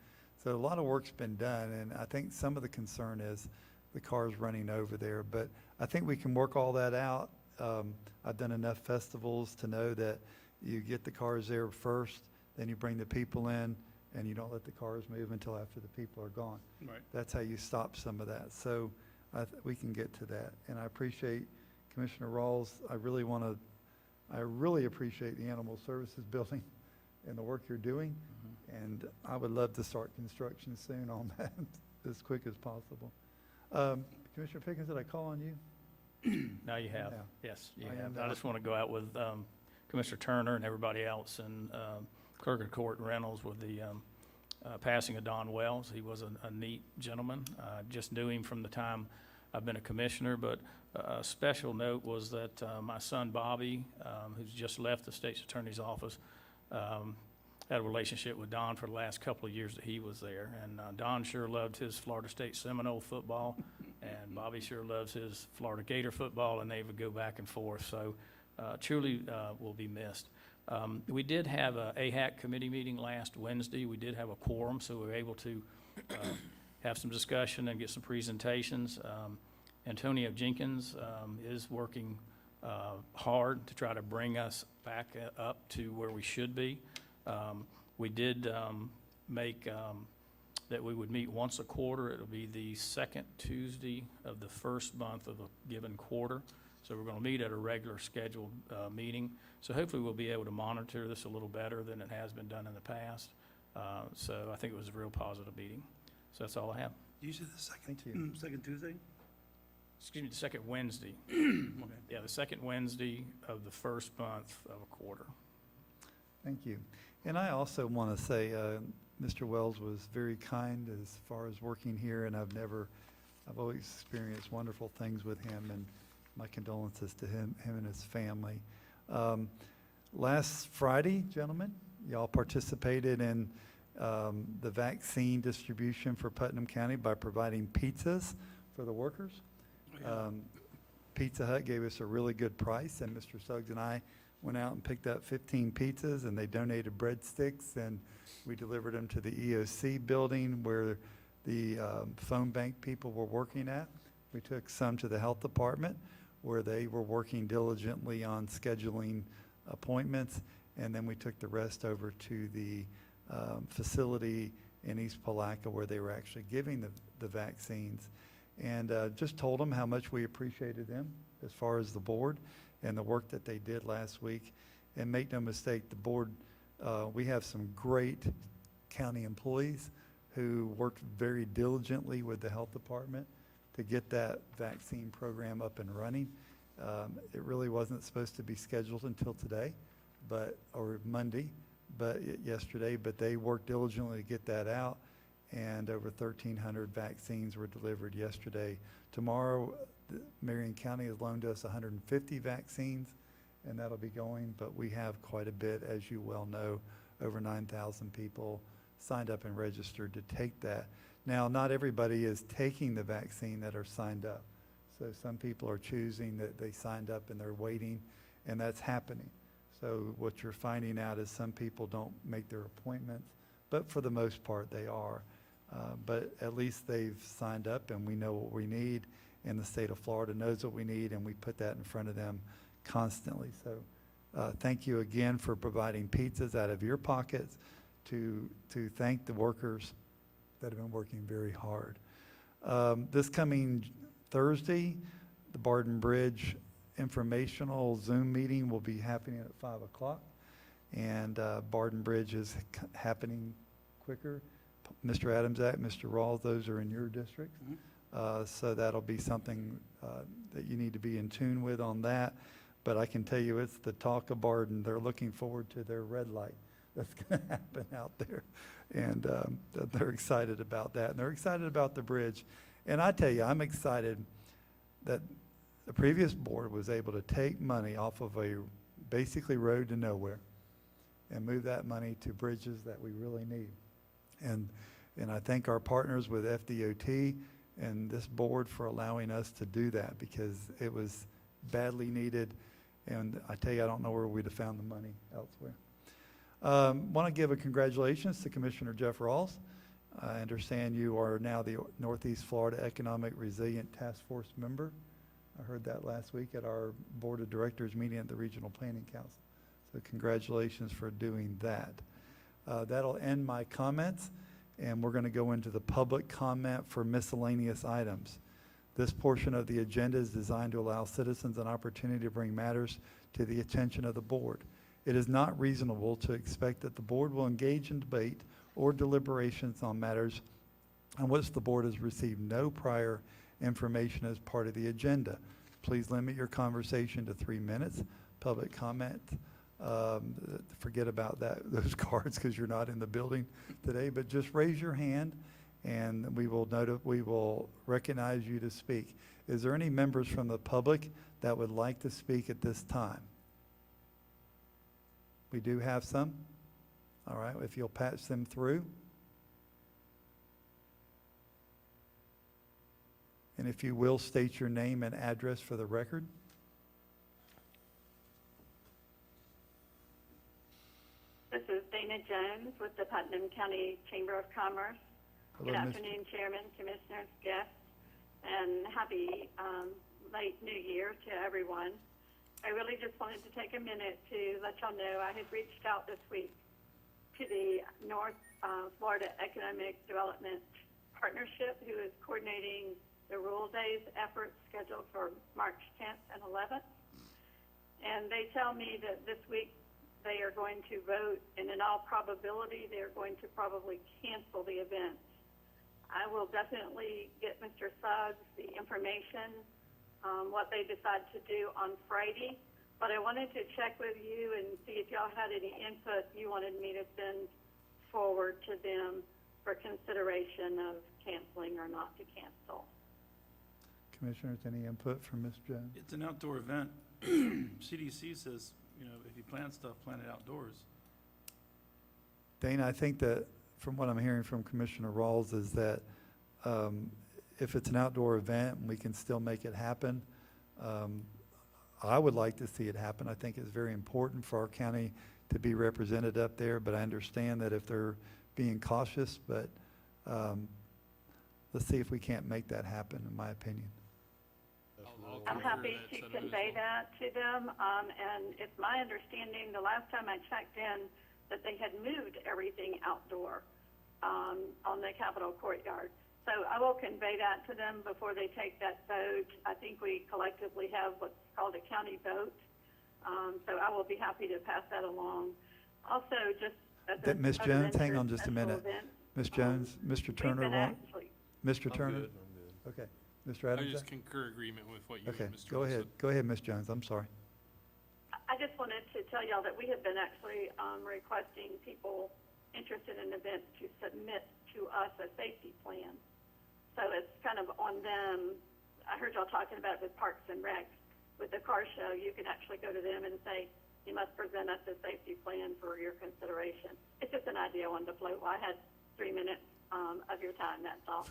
So a lot of work's been done, and I think some of the concern is the cars running over there. But I think we can work all that out. I've done enough festivals to know that you get the cars there first, then you bring the people in, and you don't let the cars move until after the people are gone. Right. That's how you stop some of that. So we can get to that. And I appreciate Commissioner Rawls. I really appreciate the Animal Services Building and the work you're doing. And I would love to start construction soon on that, as quick as possible. Commissioner Pickens, did I call on you? Now you have, Yeah. yes, you I have. am I now. just want to go out with Commissioner Turner and everybody else, and Clerk of Court and Reynolds with the passing of Don Wells. He was a neat gentleman. Just knew him from the time I've been a commissioner, but a special note was that my son Bobby, who's just left the state's attorney's office, had a relationship with Don for the last couple of years that he was there. And Don sure loved his Florida State Seminole football, and Bobby sure loves his Florida Gator football, and they would go back and forth. So truly will be missed. We did have a AHAC committee meeting last Wednesday. We did have a quorum, so we were able to have some discussion and get some presentations. Antonio Jenkins is working hard to try to bring us back up to where we should be. We did make that we would meet once a quarter. It'll be the second Tuesday of the first month of a given quarter. So we're going to meet at a regular scheduled meeting. So hopefully we'll be able to monitor this a little better than it has been done in the past. So I think it was a real positive meeting. So that's all I have. You said the second, Thank you. second Tuesday? Excuse me, the second Wednesday. Okay. Yeah, the second Wednesday of the first month of a quarter. Thank you. And I also want to say, Mr. Wells was very kind as far as working here, and I've always experienced wonderful things with him, and my condolences to him and his family. Last Friday, gentlemen, y'all participated in the vaccine distribution for Putnam County by providing pizzas for the workers. Pizza Hut gave us a really good price, and Mr. Suggs and I went out and picked up 15 pizzas, and they donated breadsticks, and we delivered them to the EOC building where the phone bank people were working at. We took some to the health department where they were working diligently on scheduling appointments, and then we took the rest over to the facility in East Palaca where they were actually giving the vaccines. And just told them how much we appreciated them as far as the board and the work that they did last week. And make no mistake, the board, we have some great county employees who worked very diligently with the health department to get that vaccine program up and running. It really wasn't supposed to be scheduled until today, or Monday, yesterday, but they worked diligently to get that out. And over 1,300 vaccines were delivered yesterday. Tomorrow, Marion County has loaned us 150 vaccines, and that'll be going, but we have quite a bit, as you well know, over 9,000 people signed up and registered to take that. Now, not everybody is taking the vaccine that are signed up. So some people are choosing that they signed up and they're waiting, and that's happening. So what you're finding out is some people don't make their appointments, but for the most part, they are. But at least they've signed up, and we know what we need, and the state of Florida knows what we need, and we put that in front of them constantly. So thank you again for providing pizzas out of your pockets to thank the workers that have been working very hard. This coming Thursday, the Barton Bridge Informational Zoom meeting will be happening at 5 o'clock, and Barton Bridge is happening quicker. Mr. Adamsack, Mr. Rawls, those are in your district. So that'll be something that you need to be in tune with on that. But I can tell you it's the talk of Barton. They're looking forward to their red light that's going to happen out there. And they're excited about that. And they're excited about the bridge. And I tell you, I'm excited that the previous board was able to take money off of a basically road to nowhere and move that money to bridges that we really need. And I thank our partners with FDOT and this board for allowing us to do that, because it was badly needed. And I tell you, I don't know where we'd have found the money elsewhere. Want to give a congratulations to Commissioner Jeff Rawls. I understand you are now the Northeast Florida Economic Resilient Task Force member. I heard that last week at our Board of Directors meeting at the Regional Planning Council. So congratulations for doing that. That'll end my comments, and we're going to go into the public comment for miscellaneous items. This portion of the agenda is designed to allow citizens an opportunity to bring matters to the attention of the board. It is not reasonable to expect that the board will engage in debate or deliberations on matters on which the board has received no prior information as part of the agenda. Please limit your conversation to 3 minutes. Public comment, forget about those cards because you're not in the building today, but just raise your hand and we will recognize you to speak. Is there any members from the public that would like to speak at this time? We do have some. All right, if you'll patch them through. And if you will, state your name and address for the record. This is Dana Jones with the Putnam County Chamber of Commerce. Hello, Good Ms. afternoon, Chairman, Commissioners, guests, and happy late New Year to everyone. I really just wanted to take a minute to let y'all know I had reached out this week to the North Florida Economic Development Partnership, who is coordinating the Rural Days efforts scheduled for March 10th and 11th. And they tell me that this week they are going to vote, and in all probability, they're going to probably cancel the event. I will definitely get Mr. Suggs the information, what they decide to do on Friday. But I wanted to check with you and see if y'all had any input you wanted me to send forward to them for consideration of canceling or not to cancel. Commissioners, any input from Ms. Jones? It's an outdoor event. CDC says, you know, if you plan stuff, plan it outdoors. Dana, I think that from what I'm hearing from Commissioner Rawls is that if it's an outdoor event and we can still make it happen, I would like to see it happen. I think it's very important for our county to be represented up there, but I understand that if they're being cautious, but let's see if we can't make that happen, in my opinion. I'm happy to convey that to them, and it's my understanding, the last time I checked in, that they had moved everything outdoor on the Capitol courtyard. So I will convey that to them before they take that vote. I think we collectively have what's called a county vote, so I will be happy to pass that along. Also, just as a Ms. Jones, hang on just a minute. Ms. Jones, Mr. Turner, Mr. Turner? Okay, Mr. I Adams? just concur agreement with what you Okay, and Mr. go Ross ahead. said. Go ahead, Ms. Jones, I'm sorry. I just wanted to tell y'all that we have been actually requesting people interested in events to submit to us a safety plan. So it's kind of on them. I heard y'all talking about it with Parks and Recs. With the car show, you can actually go to them and say, you must present us a safety plan for your consideration. It's just an idea I wanted to float. Well, I had 3 minutes of your time, that's all.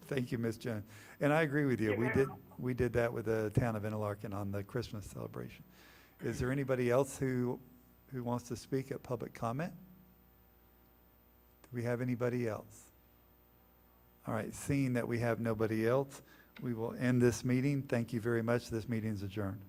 Thank you, Ms. Jones. And I agree with you. You're very welcome. We did that with the town of Interlaken on the Christmas celebration. Is there anybody else who wants to speak at public comment? Do we have anybody else? All right, seeing that we have nobody else, we will end this meeting. Thank you very much. This meeting is adjourned.